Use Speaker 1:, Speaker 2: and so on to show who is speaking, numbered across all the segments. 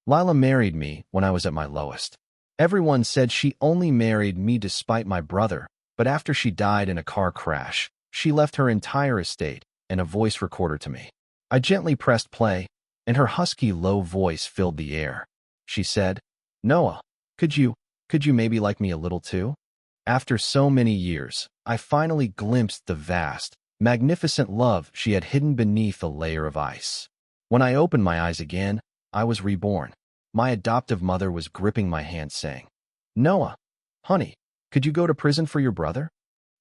Speaker 1: Lila married me when I was at my lowest. Everyone said she only married me despite my brother, but after she died in a car crash, she left her entire estate and a voice recorder to me. I gently pressed play, and her husky low voice filled the air. She said, "Noah, could you maybe like me a little too?" After so many years, I finally glimpsed the vast, magnificent love she had hidden beneath a layer of ice. When I opened my eyes again, I was reborn. My adoptive mother was gripping my hand saying, "Noah, honey, could you go to prison for your brother?"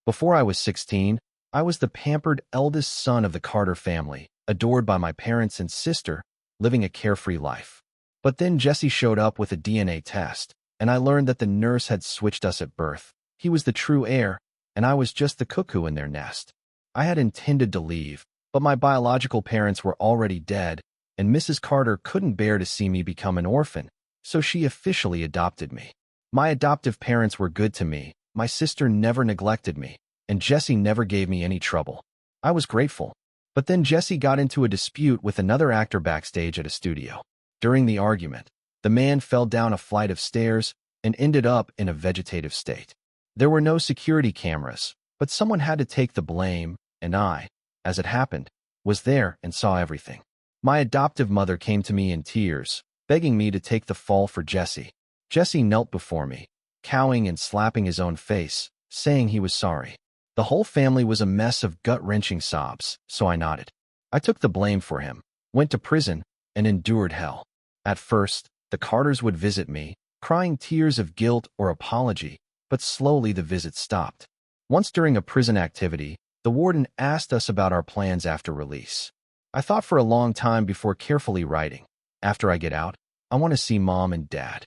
Speaker 1: Before I was 16, I was the pampered eldest son of the Carter family, adored by my parents and sister, living a carefree life. But then Jesse showed up with a DNA test, and I learned that the nurse had switched us at birth. He was the true heir, and I was just the cuckoo in their nest. I had intended to leave, but my biological parents were already dead, and Mrs. Carter couldn't bear to see me become an orphan, so she officially adopted me. My adoptive parents were good to me, my sister never neglected me, and Jesse never gave me any trouble. I was grateful. But then Jesse got into a dispute with another actor backstage at a studio. During the argument, the man fell down a flight of stairs and ended up in a vegetative state. There were no security cameras, but someone had to take the blame, and I, as it happened, was there and saw everything. My adoptive mother came to me in tears, begging me to take the fall for Jesse. Jesse knelt before me, cowing and slapping his own face, saying he was sorry. The whole family was a mess of gut-wrenching sobs, so I nodded. I took the blame for him, went to prison, and endured hell. At first, the Carters would visit me, crying tears of guilt or apology, but slowly the visits stopped. Once during a prison activity, the warden asked us about our plans after release. I thought for a long time before carefully writing, "After I get out, I want to see Mom and Dad."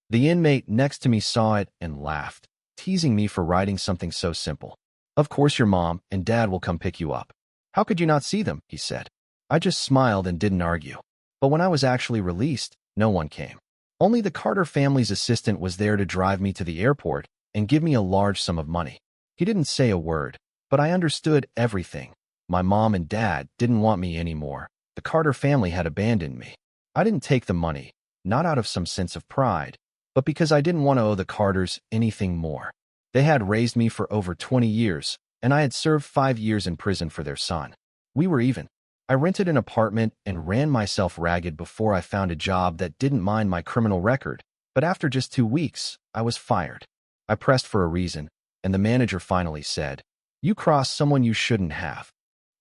Speaker 1: The inmate next to me saw it and laughed, teasing me for writing something so simple. "Of course your Mom and Dad will come pick you up. How could you not see them?" he said. I just smiled and didn't argue. But when I was actually released, no one came. Only the Carter family's assistant was there to drive me to the airport and give me a large sum of money. He didn't say a word, but I understood everything. My mom and dad didn't want me anymore. The Carter family had abandoned me. I didn't take the money, not out of some sense of pride, but because I didn't want to owe the Carters anything more. They had raised me for over 20 years, and I had served 5 years in prison for their son. We were even. I rented an apartment and ran myself ragged before I found a job that didn't mind my criminal record, but after just 2 weeks, I was fired. I pressed for a reason, and the manager finally said, "You crossed someone you shouldn't have."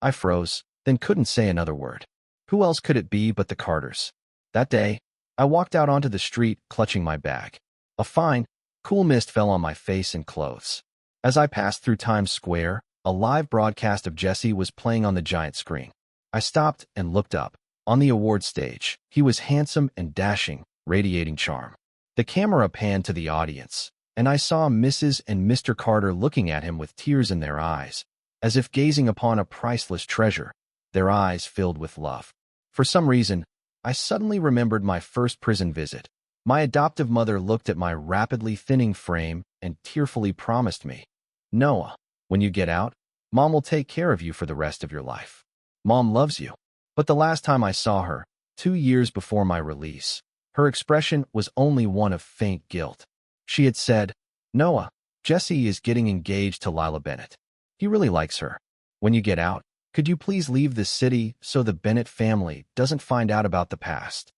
Speaker 1: I froze, then couldn't say another word. Who else could it be but the Carters? That day, I walked out onto the street clutching my bag. A fine, cool mist fell on my face and clothes. As I passed through Times Square, a live broadcast of Jesse was playing on the giant screen. I stopped and looked up. On the award stage, he was handsome and dashing, radiating charm. The camera panned to the audience, and I saw Mrs. and Mr. Carter looking at him with tears in their eyes, as if gazing upon a priceless treasure, their eyes filled with love. For some reason, I suddenly remembered my first prison visit. My adoptive mother looked at my rapidly thinning frame and tearfully promised me, "Noah, when you get out, Mom will take care of you for the rest of your life. Mom loves you." But the last time I saw her, 2 years before my release, her expression was only one of faint guilt. She had said, "Noah, Jesse is getting engaged to Lila Bennett. He really likes her. When you get out, could you please leave the city so the Bennett family doesn't find out about the past?"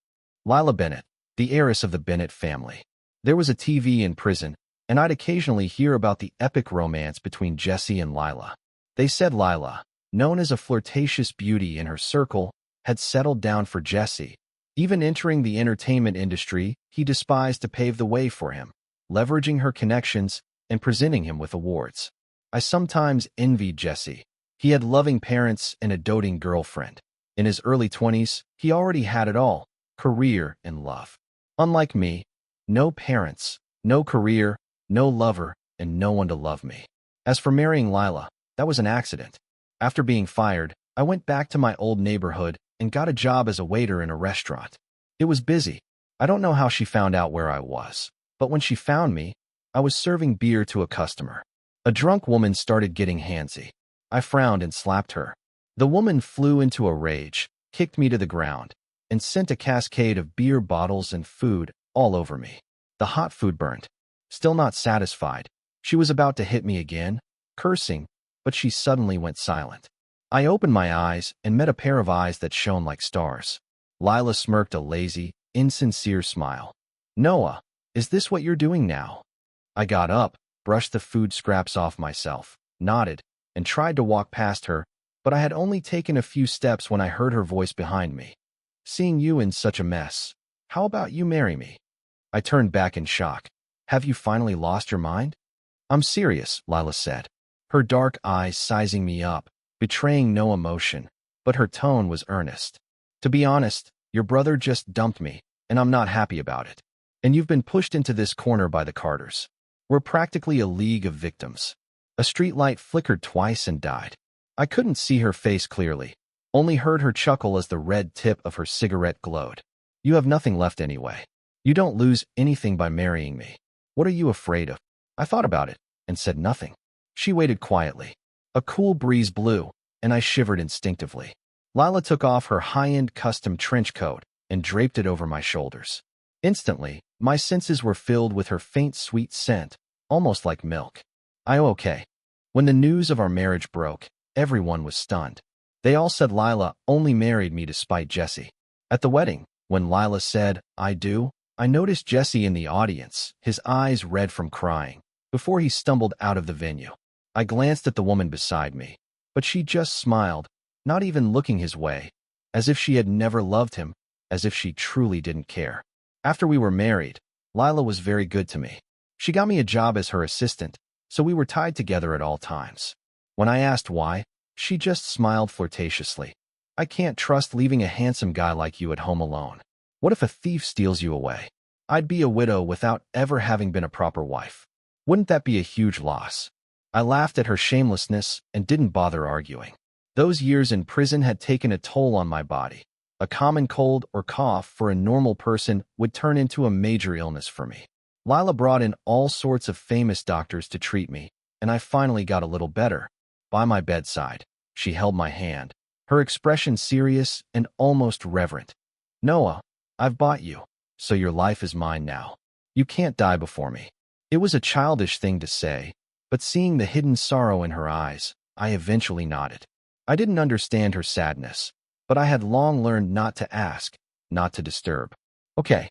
Speaker 1: Lila Bennett, the heiress of the Bennett family. There was a TV in prison, and I'd occasionally hear about the epic romance between Jesse and Lila. They said Lila, known as a flirtatious beauty in her circle, had settled down for Jesse. Even entering the entertainment industry, he despised to pave the way for him, leveraging her connections and presenting him with awards. I sometimes envied Jesse. He had loving parents and a doting girlfriend. In his early 20s, he already had it all, career and love. Unlike me, no parents, no career, no lover, and no one to love me. As for marrying Lila, that was an accident. After being fired, I went back to my old neighborhood and got a job as a waiter in a restaurant. It was busy. I don't know how she found out where I was, but when she found me, I was serving beer to a customer. A drunk woman started getting handsy. I frowned and slapped her. The woman flew into a rage, kicked me to the ground, and sent a cascade of beer bottles and food all over me. The hot food burned. Still not satisfied, she was about to hit me again, cursing, but she suddenly went silent. I opened my eyes and met a pair of eyes that shone like stars. Lila smirked a lazy, insincere smile. "Noah, is this what you're doing now?" I got up, brushed the food scraps off myself, nodded, and tried to walk past her, but I had only taken a few steps when I heard her voice behind me. "Seeing you in such a mess, how about you marry me?" I turned back in shock. "Have you finally lost your mind?" "I'm serious," Lila said, her dark eyes sizing me up, betraying no emotion, but her tone was earnest. "To be honest, your brother just dumped me, and I'm not happy about it. And you've been pushed into this corner by the Carters. We're practically a league of victims." A streetlight flickered twice and died. I couldn't see her face clearly, only heard her chuckle as the red tip of her cigarette glowed. "You have nothing left anyway. You don't lose anything by marrying me. What are you afraid of?" I thought about it and said nothing. She waited quietly. A cool breeze blew, and I shivered instinctively. Lila took off her high-end custom trench coat and draped it over my shoulders. Instantly, my senses were filled with her faint sweet scent, almost like milk. Okay. When the news of our marriage broke, everyone was stunned. They all said Lila only married me to spite Jesse. At the wedding, when Lila said, "I do," I noticed Jesse in the audience, his eyes red from crying, before he stumbled out of the venue. I glanced at the woman beside me, but she just smiled, not even looking his way, as if she had never loved him, as if she truly didn't care. After we were married, Lila was very good to me. She got me a job as her assistant, so we were tied together at all times. When I asked why, she just smiled flirtatiously. "I can't trust leaving a handsome guy like you at home alone. What if a thief steals you away? I'd be a widow without ever having been a proper wife. Wouldn't that be a huge loss?" I laughed at her shamelessness and didn't bother arguing. Those years in prison had taken a toll on my body. A common cold or cough for a normal person would turn into a major illness for me. Lila brought in all sorts of famous doctors to treat me, and I finally got a little better. By my bedside, she held my hand, her expression serious and almost reverent. "Noah, I've bought you, so your life is mine now. You can't die before me." It was a childish thing to say, but seeing the hidden sorrow in her eyes, I eventually nodded. I didn't understand her sadness, but I had long learned not to ask, not to disturb. Okay,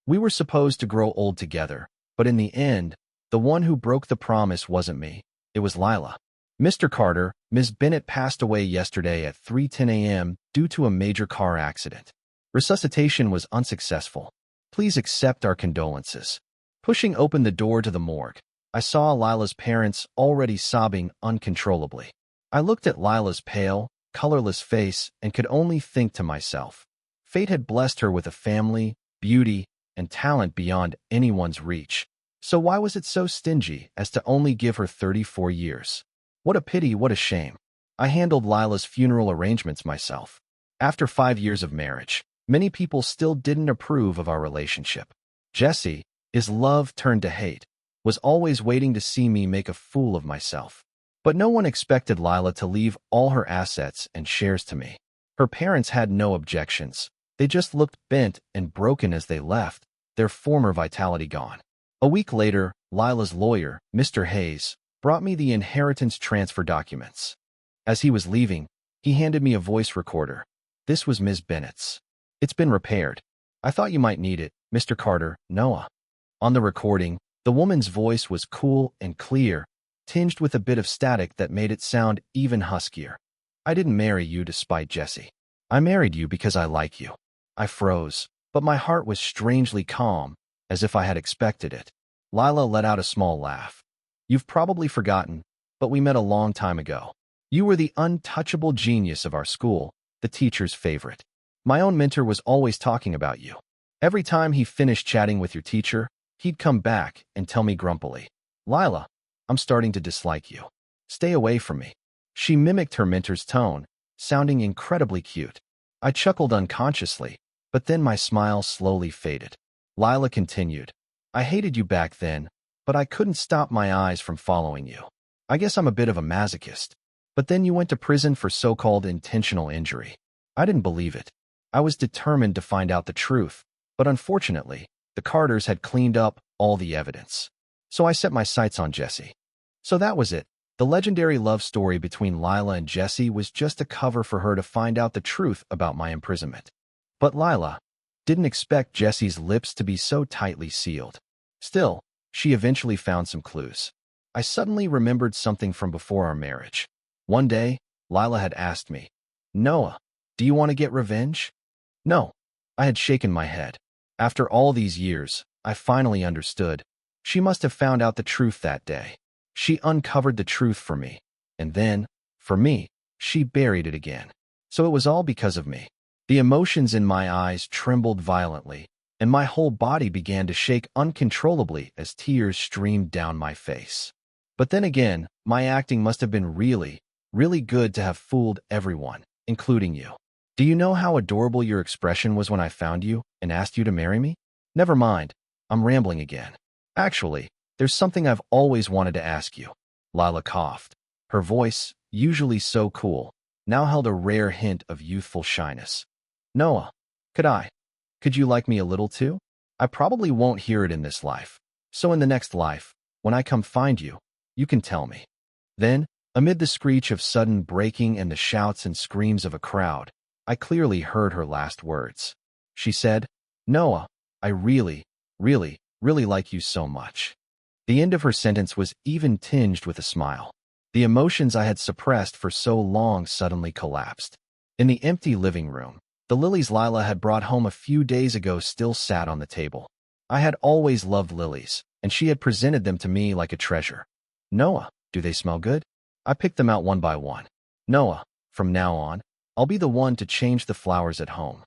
Speaker 1: we were supposed to grow old together, but in the end, the one who broke the promise wasn't me, it was Lila. "Mr. Carter, Ms. Bennett passed away yesterday at 3:10 a.m. due to a major car accident. Resuscitation was unsuccessful. Please accept our condolences." Pushing open the door to the morgue, I saw Lila's parents already sobbing uncontrollably. I looked at Lila's pale, colorless face and could only think to myself, fate had blessed her with a family, beauty, and talent beyond anyone's reach. So why was it so stingy as to only give her 34 years? What a pity, what a shame. I handled Lila's funeral arrangements myself. After 5 years of marriage, many people still didn't approve of our relationship. Jesse, his love turned to hate, was always waiting to see me make a fool of myself. But no one expected Lila to leave all her assets and shares to me. Her parents had no objections. They just looked bent and broken as they left, their former vitality gone. A week later, Lila's lawyer, Mr. Hayes, brought me the inheritance transfer documents. As he was leaving, he handed me a voice recorder. This was Ms. Bennett's. "It's been repaired. I thought you might need it, Mr. Carter, Noah." On the recording, the woman's voice was cool and clear, tinged with a bit of static that made it sound even huskier. "I didn't marry you to spite Jesse. I married you because I like you." I froze, but my heart was strangely calm, as if I had expected it. Lila let out a small laugh. "You've probably forgotten, but we met a long time ago. You were the untouchable genius of our school, the teacher's favorite. My own mentor was always talking about you. Every time he finished chatting with your teacher, he'd come back and tell me grumpily, 'Lila, I'm starting to dislike you. Stay away from me.'" She mimicked her mentor's tone, sounding incredibly cute. I chuckled unconsciously, but then my smile slowly faded. Lila continued, "I hated you back then, but I couldn't stop my eyes from following you. I guess I'm a bit of a masochist. But then you went to prison for so-called intentional injury. I didn't believe it. I was determined to find out the truth, but unfortunately, the Carters had cleaned up all the evidence. So I set my sights on Jesse. So that was it. The legendary love story between Lila and Jesse was just a cover for her to find out the truth about my imprisonment. But Lila didn't expect Jesse's lips to be so tightly sealed. Still, she eventually found some clues. I suddenly remembered something from before our marriage. One day, Lila had asked me, "Noah, do you want to get revenge?" No. I had shaken my head. After all these years, I finally understood. She must have found out the truth that day. She uncovered the truth for me. And then, for me, she buried it again. So it was all because of me. The emotions in my eyes trembled violently, and my whole body began to shake uncontrollably as tears streamed down my face. But then again, my acting must have been really, really good to have fooled everyone, including you. Do you know how adorable your expression was when I found you and asked you to marry me? Never mind, I'm rambling again. Actually, there's something I've always wanted to ask you. Lila coughed. Her voice, usually so cool, now held a rare hint of youthful shyness. Noah, could you like me a little too? I probably won't hear it in this life. So in the next life, when I come find you, you can tell me. Then, amid the screech of sudden breaking and the shouts and screams of a crowd, I clearly heard her last words. She said, "Noah, I really, really, really like you so much." The end of her sentence was even tinged with a smile. The emotions I had suppressed for so long suddenly collapsed. In the empty living room, the lilies Lila had brought home a few days ago still sat on the table. I had always loved lilies, and she had presented them to me like a treasure. "Noah, do they smell good?" I picked them out one by one. "Noah, from now on, I'll be the one to change the flowers at home."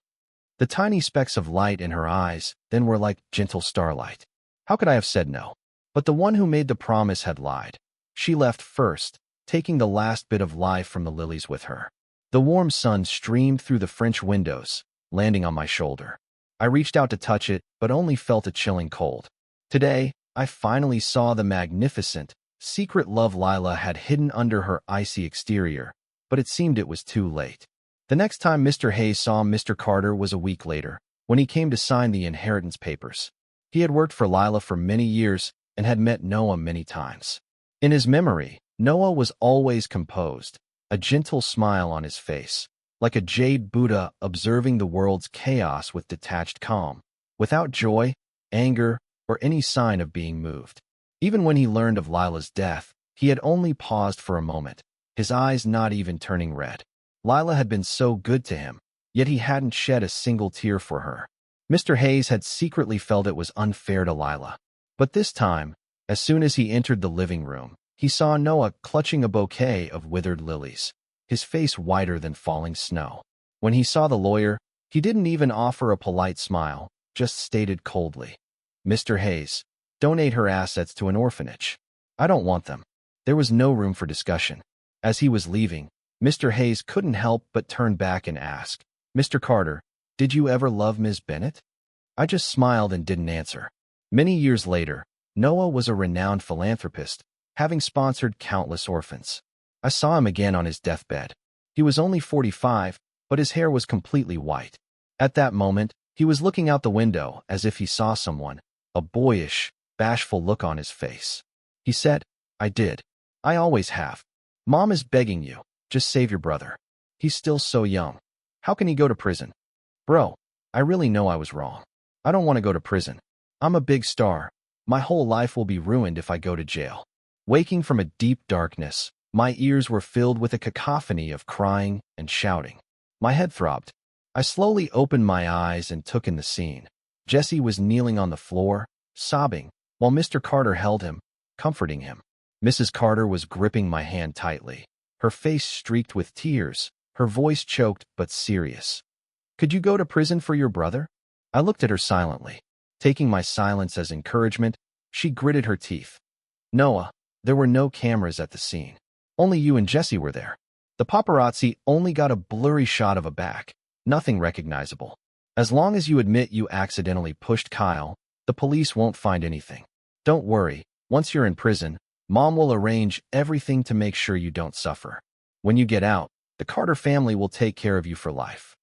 Speaker 1: The tiny specks of light in her eyes then were like gentle starlight. How could I have said no? But the one who made the promise had lied. She left first, taking the last bit of life from the lilies with her. The warm sun streamed through the French windows, landing on my shoulder. I reached out to touch it, but only felt a chilling cold. Today, I finally saw the magnificent, secret love Lila had hidden under her icy exterior, but it seemed it was too late. The next time Mr. Hayes saw Mr. Carter was a week later, when he came to sign the inheritance papers. He had worked for Lila for many years and had met Noah many times. In his memory, Noah was always composed, a gentle smile on his face, like a jade Buddha observing the world's chaos with detached calm, without joy, anger, or any sign of being moved. Even when he learned of Lila's death, he had only paused for a moment, his eyes not even turning red. Lila had been so good to him, yet he hadn't shed a single tear for her. Mr. Hayes had secretly felt it was unfair to Lila. But this time, as soon as he entered the living room, he saw Noah clutching a bouquet of withered lilies, his face whiter than falling snow. When he saw the lawyer, he didn't even offer a polite smile, just stated coldly, "Mr. Hayes, donate her assets to an orphanage." "I don't want them." There was no room for discussion. As he was leaving, Mr. Hayes couldn't help but turn back and ask, "Mr. Carter, did you ever love Ms. Bennett?" I just smiled and didn't answer. Many years later, Noah was a renowned philanthropist, having sponsored countless orphans. I saw him again on his deathbed. He was only 45, but his hair was completely white. At that moment, he was looking out the window as if he saw someone, a boyish, bashful look on his face. He said, "I did. I always have. Mom is begging you, just save your brother. He's still so young. How can he go to prison?" Bro, I really know I was wrong. I don't want to go to prison. I'm a big star. My whole life will be ruined if I go to jail. Waking from a deep darkness, my ears were filled with a cacophony of crying and shouting. My head throbbed. I slowly opened my eyes and took in the scene. Jesse was kneeling on the floor, sobbing, while Mr. Carter held him, comforting him. Mrs. Carter was gripping my hand tightly, her face streaked with tears, her voice choked but serious. "Could you go to prison for your brother?" I looked at her silently. Taking my silence as encouragement, she gritted her teeth. "Noah, there were no cameras at the scene. Only you and Jesse were there. The paparazzi only got a blurry shot of a back, nothing recognizable. As long as you admit you accidentally pushed Kyle, the police won't find anything. Don't worry, once you're in prison, Mom will arrange everything to make sure you don't suffer. When you get out, the Carter family will take care of you for life."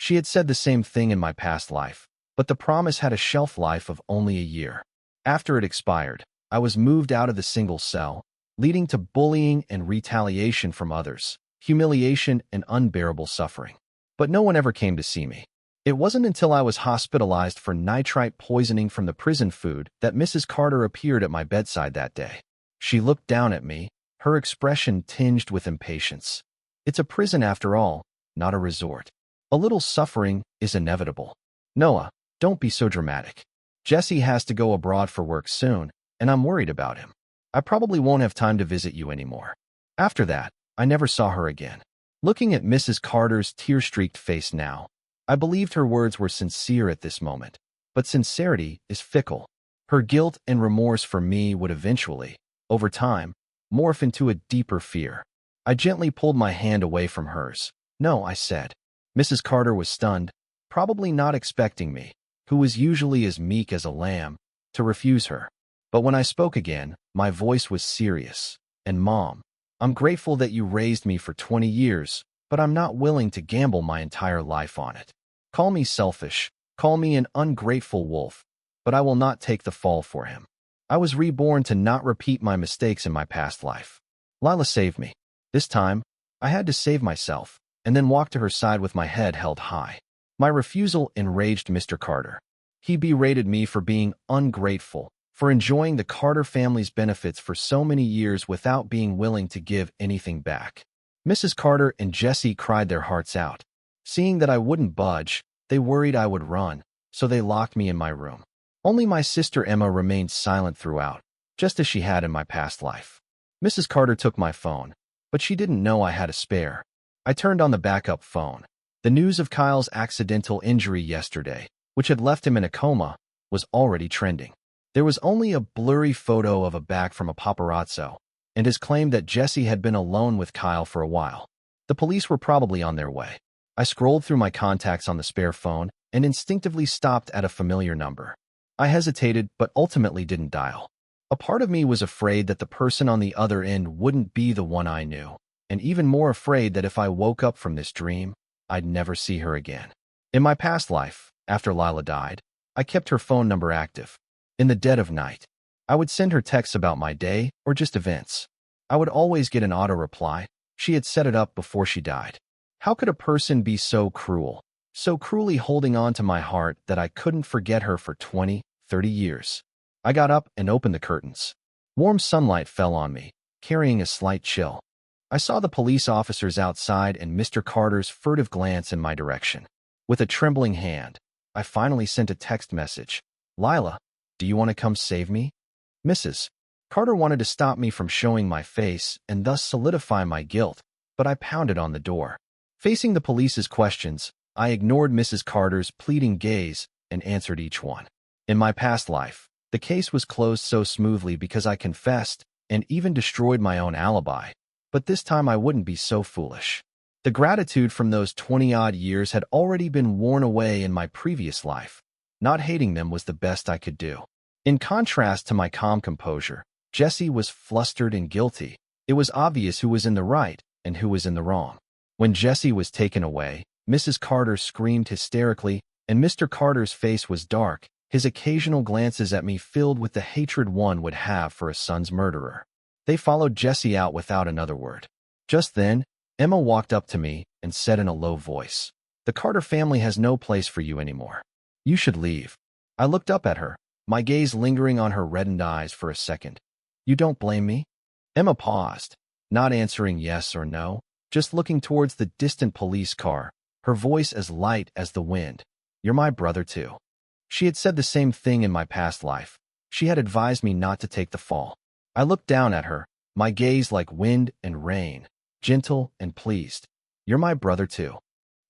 Speaker 1: She had said the same thing in my past life, but the promise had a shelf life of only a year. After it expired, I was moved out of the single cell, leading to bullying and retaliation from others, humiliation and unbearable suffering. But no one ever came to see me. It wasn't until I was hospitalized for nitrite poisoning from the prison food that Mrs. Carter appeared at my bedside that day. She looked down at me, her expression tinged with impatience. It's a prison after all, not a resort. A little suffering is inevitable. Noah, don't be so dramatic. Jesse has to go abroad for work soon, and I'm worried about him. I probably won't have time to visit you anymore. After that, I never saw her again. Looking at Mrs. Carter's tear-streaked face now, I believed her words were sincere at this moment. But sincerity is fickle. Her guilt and remorse for me would eventually, over time, morph into a deeper fear. I gently pulled my hand away from hers. No, I said. Mrs. Carter was stunned, probably not expecting me, who was usually as meek as a lamb, to refuse her. But when I spoke again, my voice was serious. And Mom, I'm grateful that you raised me for 20 years, but I'm not willing to gamble my entire life on it. Call me selfish, call me an ungrateful wolf, but I will not take the fall for him. I was reborn to not repeat my mistakes in my past life. Lila saved me. This time, I had to save myself, and then walk to her side with my head held high. My refusal enraged Mr. Carter. He berated me for being ungrateful, for enjoying the Carter family's benefits for so many years without being willing to give anything back. Mrs. Carter and Jesse cried their hearts out. Seeing that I wouldn't budge, they worried I would run, so they locked me in my room. Only my sister Emma remained silent throughout, just as she had in my past life. Mrs. Carter took my phone, but she didn't know I had a spare. I turned on the backup phone. The news of Kyle's accidental injury yesterday, which had left him in a coma, was already trending. There was only a blurry photo of a back from a paparazzo, and his claim that Jesse had been alone with Kyle for a while. The police were probably on their way. I scrolled through my contacts on the spare phone and instinctively stopped at a familiar number. I hesitated, but ultimately didn't dial. A part of me was afraid that the person on the other end wouldn't be the one I knew, and even more afraid that if I woke up from this dream, I'd never see her again. In my past life, after Lila died, I kept her phone number active. In the dead of night, I would send her texts about my day or just events. I would always get an auto reply. She had set it up before she died. How could a person be so cruel, so cruelly holding on to my heart that I couldn't forget her for 20, 30 years? I got up and opened the curtains. Warm sunlight fell on me, carrying a slight chill. I saw the police officers outside and Mr. Carter's furtive glance in my direction. With a trembling hand, I finally sent a text message. Lila, do you want to come save me? Mrs. Carter wanted to stop me from showing my face and thus solidify my guilt, but I pounded on the door. Facing the police's questions, I ignored Mrs. Carter's pleading gaze and answered each one. In my past life, the case was closed so smoothly because I confessed and even destroyed my own alibi. But this time I wouldn't be so foolish. The gratitude from those 20-odd years had already been worn away in my previous life. Not hating them was the best I could do. In contrast to my calm composure, Jesse was flustered and guilty. It was obvious who was in the right and who was in the wrong. When Jesse was taken away, Mrs. Carter screamed hysterically, and Mr. Carter's face was dark, his occasional glances at me filled with the hatred one would have for a son's murderer. They followed Jesse out without another word. Just then, Emma walked up to me and said in a low voice, "The Carter family has no place for you anymore. You should leave." I looked up at her, my gaze lingering on her reddened eyes for a second. "You don't blame me?" Emma paused, not answering yes or no, just looking towards the distant police car, her voice as light as the wind. "You're my brother too." She had said the same thing in my past life. She had advised me not to take the fall. I looked down at her, my gaze like wind and rain, gentle and pleased. "You're my brother too."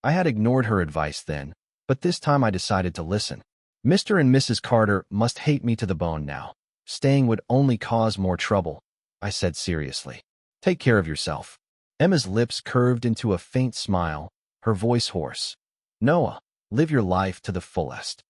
Speaker 1: I had ignored her advice then, but this time I decided to listen. Mr. and Mrs. Carter must hate me to the bone now. Staying would only cause more trouble, I said seriously. "Take care of yourself." Emma's lips curved into a faint smile, her voice hoarse. "Noah, live your life to the fullest."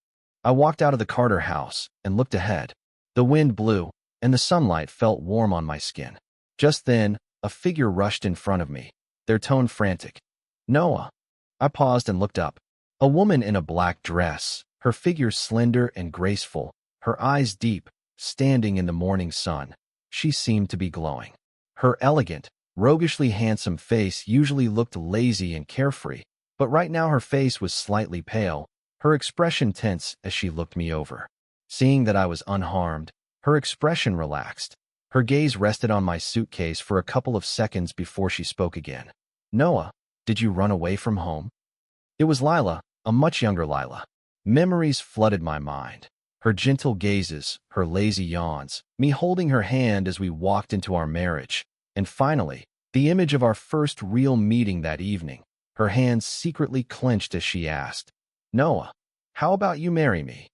Speaker 1: I walked out of the Carter house and looked ahead. The wind blew, and the sunlight felt warm on my skin. Just then, a figure rushed in front of me, their tone frantic. "Noah." I paused and looked up. A woman in a black dress, her figure slender and graceful, her eyes deep, standing in the morning sun. She seemed to be glowing. Her elegant, roguishly handsome face usually looked lazy and carefree, but right now her face was slightly pale, her expression tense as she looked me over. Seeing that I was unharmed, her expression relaxed. Her gaze rested on my suitcase for a couple of seconds before she spoke again. Noah, did you run away from home? It was Lila, a much younger Lila. Memories flooded my mind. Her gentle gazes, her lazy yawns, me holding her hand as we walked into our marriage, and finally, the image of our first real meeting that evening. Her hands secretly clenched as she asked, Noah, how about you marry me?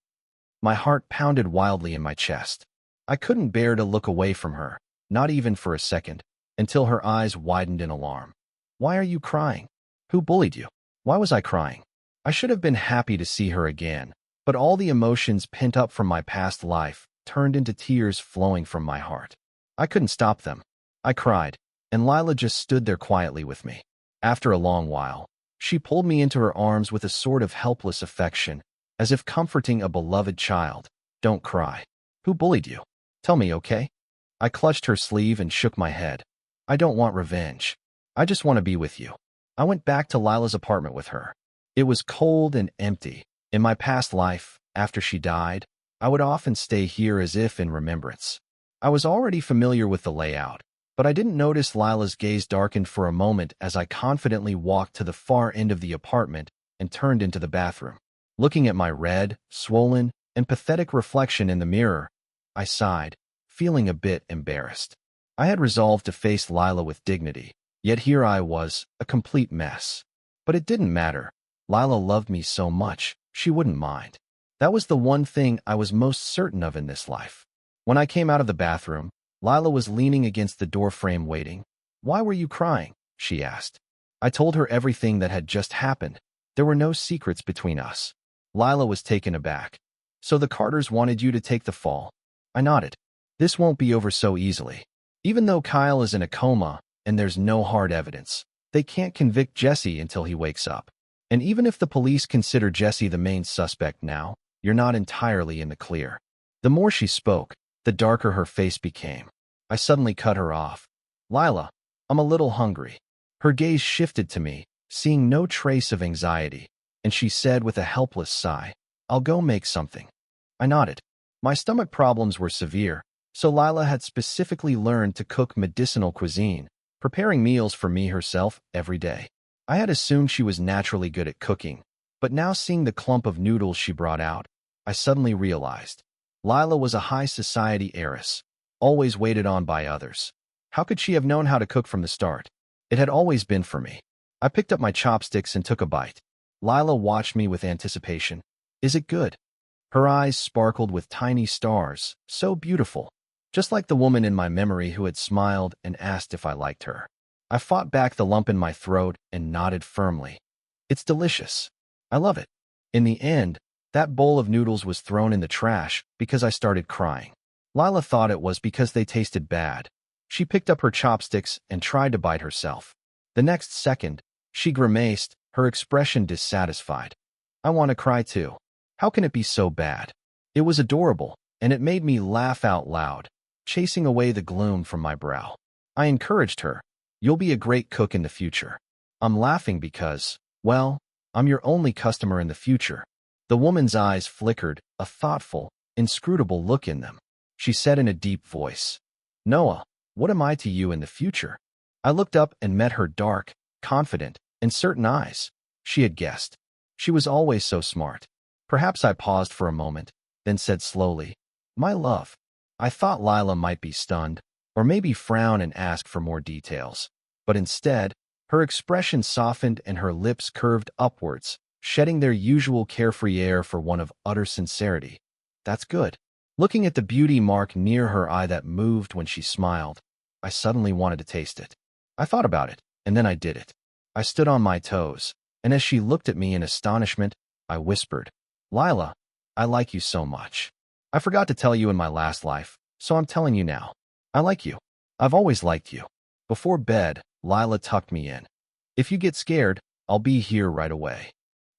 Speaker 1: My heart pounded wildly in my chest. I couldn't bear to look away from her, not even for a second, until her eyes widened in alarm. Why are you crying? Who bullied you? Why was I crying? I should have been happy to see her again, but all the emotions pent up from my past life turned into tears flowing from my heart. I couldn't stop them. I cried, and Lila just stood there quietly with me. After a long while, she pulled me into her arms with a sort of helpless affection, as if comforting a beloved child. Don't cry. Who bullied you? Tell me, okay? I clutched her sleeve and shook my head. I don't want revenge. I just want to be with you. I went back to Lila's apartment with her. It was cold and empty. In my past life, after she died, I would often stay here as if in remembrance. I was already familiar with the layout, but I didn't notice Lila's gaze darkened for a moment as I confidently walked to the far end of the apartment and turned into the bathroom. Looking at my red, swollen, and pathetic reflection in the mirror, I sighed, feeling a bit embarrassed. I had resolved to face Lila with dignity, yet here I was, a complete mess. But it didn't matter. Lila loved me so much, she wouldn't mind. That was the one thing I was most certain of in this life. When I came out of the bathroom, Lila was leaning against the doorframe waiting. Why were you crying? She asked. I told her everything that had just happened. There were no secrets between us. Lila was taken aback. So the Carters wanted you to take the fall? I nodded. This won't be over so easily. Even though Kyle is in a coma and there's no hard evidence, they can't convict Jesse until he wakes up. And even if the police consider Jesse the main suspect now, you're not entirely in the clear. The more she spoke, the darker her face became. I suddenly cut her off. Lila, I'm a little hungry. Her gaze shifted to me, seeing no trace of anxiety, and she said with a helpless sigh, I'll go make something. I nodded. My stomach problems were severe, so Lila had specifically learned to cook medicinal cuisine, preparing meals for me herself every day. I had assumed she was naturally good at cooking, but now seeing the clump of noodles she brought out, I suddenly realized. Lila was a high society heiress, always waited on by others. How could she have known how to cook from the start? It had always been for me. I picked up my chopsticks and took a bite. Lila watched me with anticipation. Is it good? Her eyes sparkled with tiny stars, so beautiful, just like the woman in my memory who had smiled and asked if I liked her. I fought back the lump in my throat and nodded firmly. It's delicious. I love it. In the end, that bowl of noodles was thrown in the trash because I started crying. Lila thought it was because they tasted bad. She picked up her chopsticks and tried to bite herself. The next second, she grimaced, her expression dissatisfied. I want to cry too. How can it be so bad? It was adorable, and it made me laugh out loud, chasing away the gloom from my brow. I encouraged her. You'll be a great cook in the future. I'm laughing because, well, I'm your only customer in the future. The woman's eyes flickered, a thoughtful, inscrutable look in them. She said in a deep voice, Noah, what am I to you in the future? I looked up and met her dark, confident, and certain eyes. She had guessed. She was always so smart. Perhaps I paused for a moment, then said slowly, My love. I thought Lila might be stunned, or maybe frown and ask for more details. But instead, her expression softened and her lips curved upwards, shedding their usual carefree air for one of utter sincerity. That's good. Looking at the beauty mark near her eye that moved when she smiled, I suddenly wanted to taste it. I thought about it, and then I did it. I stood on my toes, and as she looked at me in astonishment, I whispered, Lila, I like you so much. I forgot to tell you in my last life, so I'm telling you now. I like you. I've always liked you. Before bed, Lila tucked me in. If you get scared, I'll be here right away.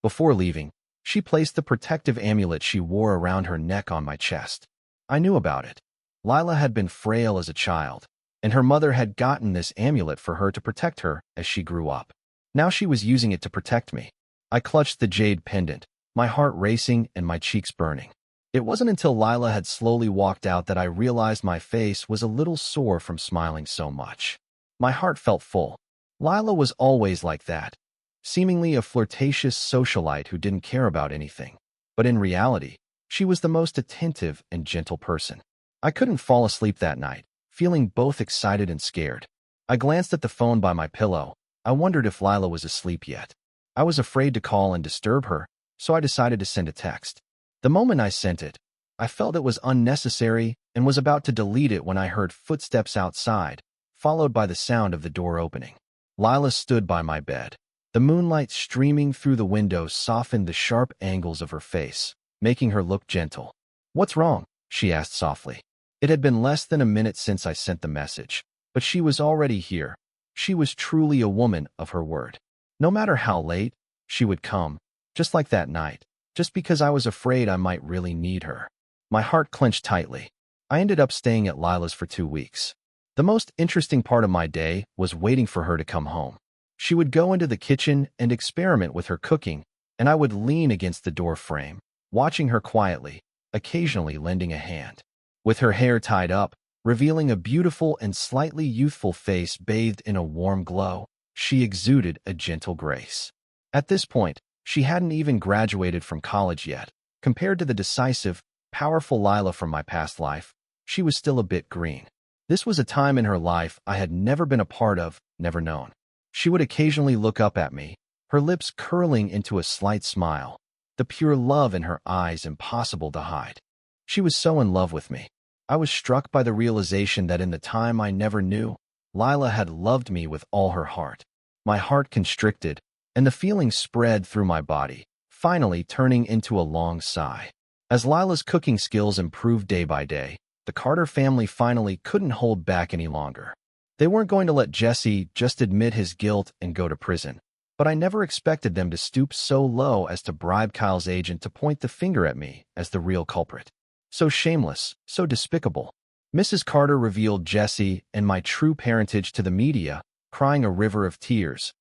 Speaker 1: Before leaving, she placed the protective amulet she wore around her neck on my chest. I knew about it. Lila had been frail as a child, and her mother had gotten this amulet for her to protect her as she grew up. Now she was using it to protect me. I clutched the jade pendant, my heart racing and my cheeks burning. It wasn't until Lila had slowly walked out that I realized my face was a little sore from smiling so much. My heart felt full. Lila was always like that, seemingly a flirtatious socialite who didn't care about anything. But in reality, she was the most attentive and gentle person. I couldn't fall asleep that night, feeling both excited and scared. I glanced at the phone by my pillow. I wondered if Lila was asleep yet. I was afraid to call and disturb her, so I decided to send a text. The moment I sent it, I felt it was unnecessary and was about to delete it when I heard footsteps outside, followed by the sound of the door opening. Lila stood by my bed. The moonlight streaming through the window softened the sharp angles of her face, making her look gentle. "What's wrong?" she asked softly. It had been less than a minute since I sent the message, but she was already here. She was truly a woman of her word. No matter how late, she would come, just like that night, just because I was afraid I might really need her. My heart clenched tightly. I ended up staying at Lila's for 2 weeks. The most interesting part of my day was waiting for her to come home. She would go into the kitchen and experiment with her cooking, and I would lean against the door frame, watching her quietly, occasionally lending a hand. With her hair tied up, revealing a beautiful and slightly youthful face bathed in a warm glow, she exuded a gentle grace. At this point, she hadn't even graduated from college yet. Compared to the decisive, powerful Lila from my past life, she was still a bit green. This was a time in her life I had never been a part of, never known. She would occasionally look up at me, her lips curling into a slight smile, the pure love in her eyes impossible to hide. She was so in love with me. I was struck by the realization that in the time I never knew, Lila had loved me with all her heart. My heart constricted, and the feeling spread through my body, finally turning into a long sigh. As Lila's cooking skills improved day by day, the Carter family finally couldn't hold back any longer. They weren't going to let Jesse just admit his guilt and go to prison, but I never expected them to stoop so low as to bribe Kyle's agent to point the finger at me as the real culprit. So shameless, so despicable. Mrs. Carter revealed Jesse and my true parentage to the media, crying a river of tears.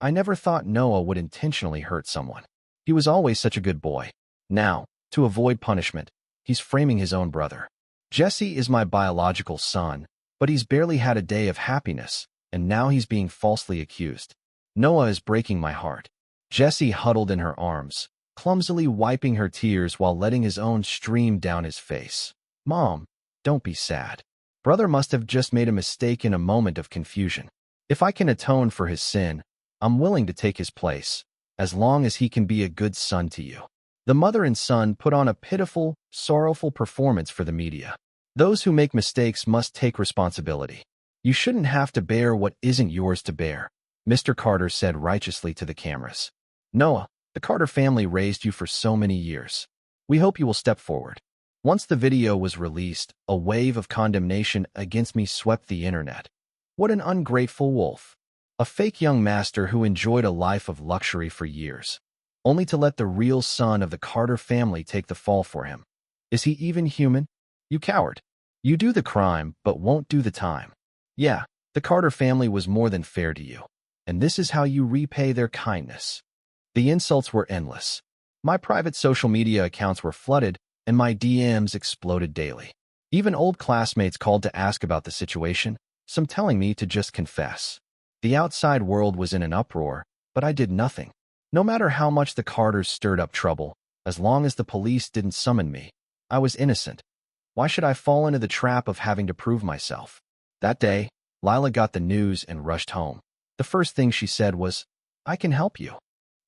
Speaker 1: I never thought Noah would intentionally hurt someone. He was always such a good boy. Now, to avoid punishment, he's framing his own brother. Jesse is my biological son, but he's barely had a day of happiness, and now he's being falsely accused. Noah is breaking my heart. Jesse huddled in her arms, clumsily wiping her tears while letting his own stream down his face. "Mom, don't be sad. Brother must have just made a mistake in a moment of confusion. If I can atone for his sin, I'm willing to take his place, as long as he can be a good son to you." The mother and son put on a pitiful, sorrowful performance for the media. Those who make mistakes must take responsibility. You shouldn't have to bear what isn't yours to bear, Mr. Carter said righteously to the cameras. "Noah, the Carter family raised you for so many years. We hope you will step forward." Once the video was released, a wave of condemnation against me swept the internet. What an ungrateful wolf. A fake young master who enjoyed a life of luxury for years, only to let the real son of the Carter family take the fall for him. Is he even human? You coward. You do the crime, but won't do the time. Yeah, the Carter family was more than fair to you, and this is how you repay their kindness. The insults were endless. My private social media accounts were flooded, and my DMs exploded daily. Even old classmates called to ask about the situation, some telling me to just confess. The outside world was in an uproar, but I did nothing. No matter how much the Carters stirred up trouble, as long as the police didn't summon me, I was innocent. Why should I fall into the trap of having to prove myself? That day, Lila got the news and rushed home. The first thing she said was, "I can help you."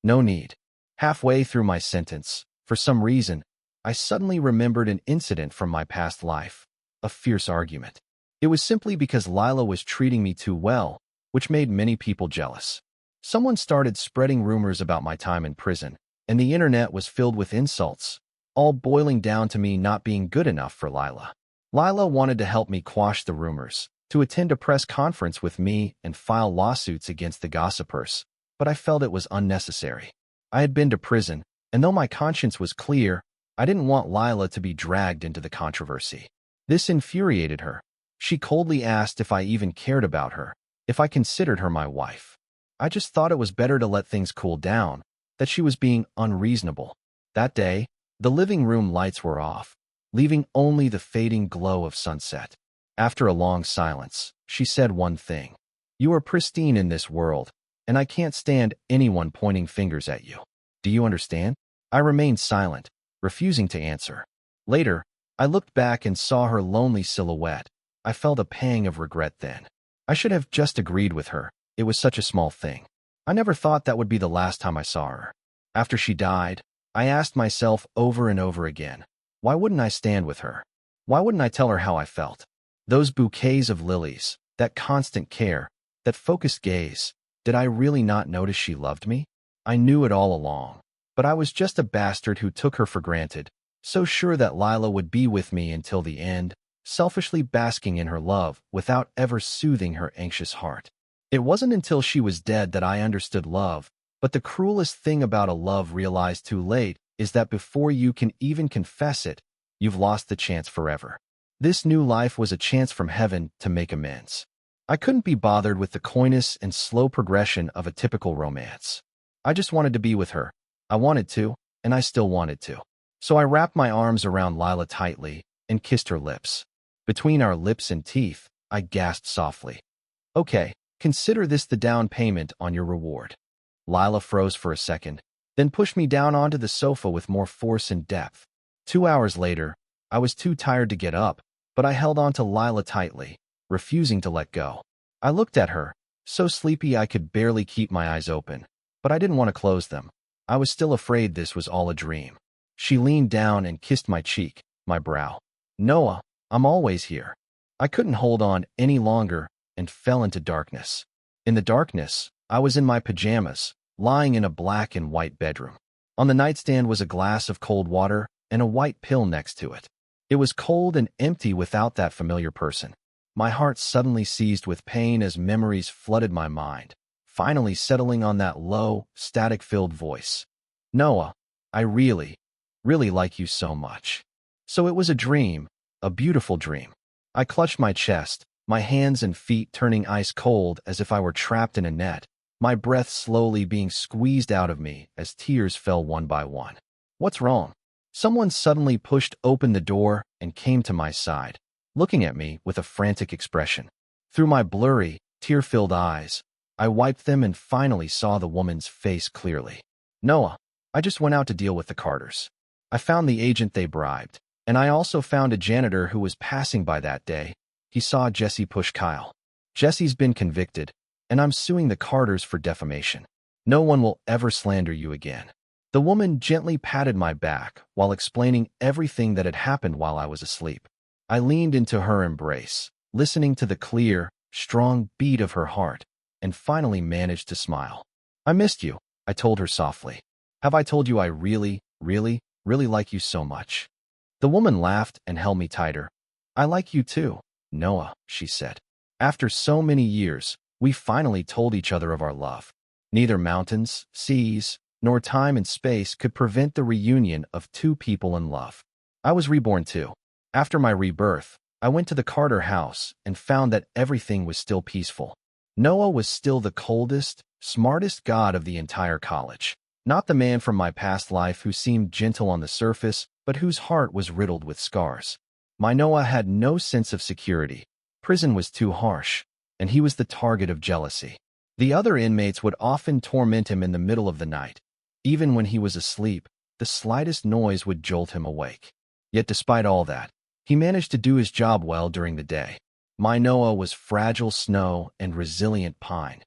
Speaker 1: No need. Halfway through my sentence, for some reason, I suddenly remembered an incident from my past life, a fierce argument. It was simply because Lila was treating me too well, which made many people jealous. Someone started spreading rumors about my time in prison, and the internet was filled with insults, all boiling down to me not being good enough for Lila. Lila wanted to help me quash the rumors, to attend a press conference with me and file lawsuits against the gossipers, but I felt it was unnecessary. I had been to prison, and though my conscience was clear, I didn't want Lila to be dragged into the controversy. This infuriated her. She coldly asked if I even cared about her, if I considered her my wife. I just thought it was better to let things cool down, that she was being unreasonable. That day, the living room lights were off, leaving only the fading glow of sunset. After a long silence, she said one thing. "You are pristine in this world, and I can't stand anyone pointing fingers at you. Do you understand?" I remained silent, refusing to answer. Later, I looked back and saw her lonely silhouette. I felt a pang of regret then. I should have just agreed with her. It was such a small thing. I never thought that would be the last time I saw her. After she died, I asked myself over and over again, why wouldn't I stand with her? Why wouldn't I tell her how I felt? Those bouquets of lilies, that constant care, that focused gaze, did I really not notice she loved me? I knew it all along, but I was just a bastard who took her for granted, so sure that Lila would be with me until the end, selfishly basking in her love without ever soothing her anxious heart. It wasn't until she was dead that I understood love, but the cruelest thing about a love realized too late is that before you can even confess it, you've lost the chance forever. This new life was a chance from heaven to make amends. I couldn't be bothered with the coyness and slow progression of a typical romance. I just wanted to be with her. I wanted to, and I still wanted to. So I wrapped my arms around Lila tightly and kissed her lips. Between our lips and teeth, I gasped softly. "Okay, consider this the down payment on your reward." Lila froze for a second, then pushed me down onto the sofa with more force and depth. 2 hours later, I was too tired to get up, but I held on to Lila tightly, refusing to let go. I looked at her, so sleepy I could barely keep my eyes open, but I didn't want to close them. I was still afraid this was all a dream. She leaned down and kissed my cheek, my brow. "Noah, I'm always here." I couldn't hold on any longer and fell into darkness. In the darkness, I was in my pajamas, lying in a black and white bedroom. On the nightstand was a glass of cold water and a white pill next to it. It was cold and empty without that familiar person. My heart suddenly seized with pain as memories flooded my mind, finally settling on that low, static-filled voice. "Noah, I really like you so much." So it was a dream, a beautiful dream. I clutched my chest, my hands and feet turning ice cold as if I were trapped in a net, my breath slowly being squeezed out of me as tears fell one by one. "What's wrong?" Someone suddenly pushed open the door and came to my side, looking at me with a frantic expression. Through my blurry, tear-filled eyes, I wiped them and finally saw the woman's face clearly. "Noah, I just went out to deal with the Carters. I found the agent they bribed, and I also found a janitor who was passing by that day. He saw Jesse push Kyle. Jesse's been convicted, and I'm suing the Carters for defamation. No one will ever slander you again." The woman gently patted my back while explaining everything that had happened while I was asleep. I leaned into her embrace, listening to the clear, strong beat of her heart, and finally managed to smile. "I missed you," I told her softly. "Have I told you I really like you so much?" The woman laughed and held me tighter. "I like you too, Noah," she said. "After so many years, we finally told each other of our love. Neither mountains, seas, nor time and space could prevent the reunion of two people in love." I was reborn too. After my rebirth, I went to the Carter house and found that everything was still peaceful. Noah was still the coldest, smartest god of the entire college. Not the man from my past life who seemed gentle on the surface, but whose heart was riddled with scars. My Noah had no sense of security. Prison was too harsh, and he was the target of jealousy. The other inmates would often torment him in the middle of the night. Even when he was asleep, the slightest noise would jolt him awake. Yet despite all that, he managed to do his job well during the day. My Noah was fragile snow and resilient pine,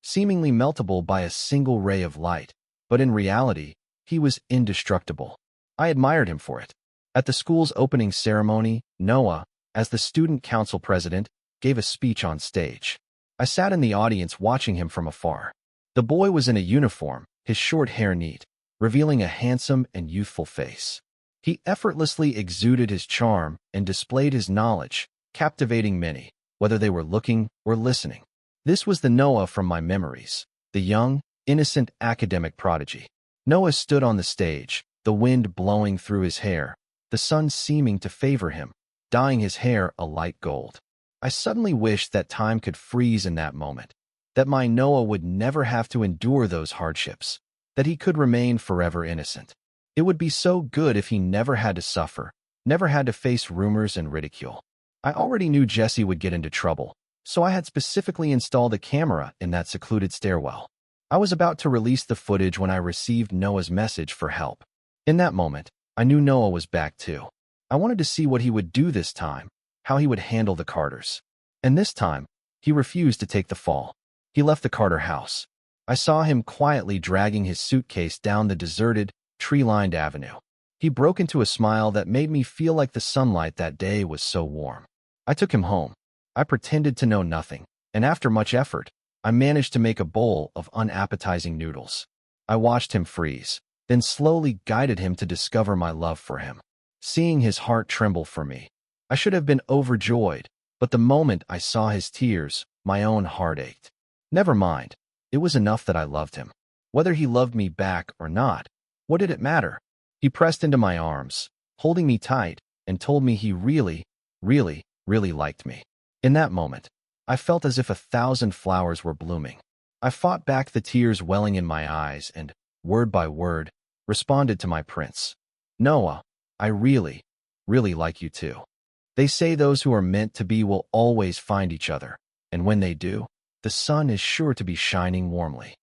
Speaker 1: seemingly meltable by a single ray of light, but in reality, he was indestructible. I admired him for it. At the school's opening ceremony, Noah, as the student council president, gave a speech on stage. I sat in the audience watching him from afar. The boy was in a uniform, his short hair neat, revealing a handsome and youthful face. He effortlessly exuded his charm and displayed his knowledge, captivating many, whether they were looking or listening. This was the Noah from my memories, the young, innocent academic prodigy. Noah stood on the stage, the wind blowing through his hair, the sun seeming to favor him, dyeing his hair a light gold. I suddenly wished that time could freeze in that moment, that my Noah would never have to endure those hardships, that he could remain forever innocent. It would be so good if he never had to suffer, never had to face rumors and ridicule. I already knew Jesse would get into trouble, so I had specifically installed a camera in that secluded stairwell. I was about to release the footage when I received Noah's message for help. In that moment, I knew Noah was back too. I wanted to see what he would do this time, how he would handle the Carters. And this time, he refused to take the fall. He left the Carter house. I saw him quietly dragging his suitcase down the deserted, tree-lined avenue. He broke into a smile that made me feel like the sunlight that day was so warm. I took him home. I pretended to know nothing, and after much effort, I managed to make a bowl of unappetizing noodles. I watched him freeze, then slowly guided him to discover my love for him. Seeing his heart tremble for me, I should have been overjoyed, but the moment I saw his tears, my own heart ached. Never mind, it was enough that I loved him. Whether he loved me back or not, what did it matter? He pressed into my arms, holding me tight, and told me he really, really liked me. In that moment, I felt as if 1,000 flowers were blooming. I fought back the tears welling in my eyes and, word by word, responded to my prince. Noah, I really like you too. They say those who are meant to be will always find each other, and when they do, the sun is sure to be shining warmly.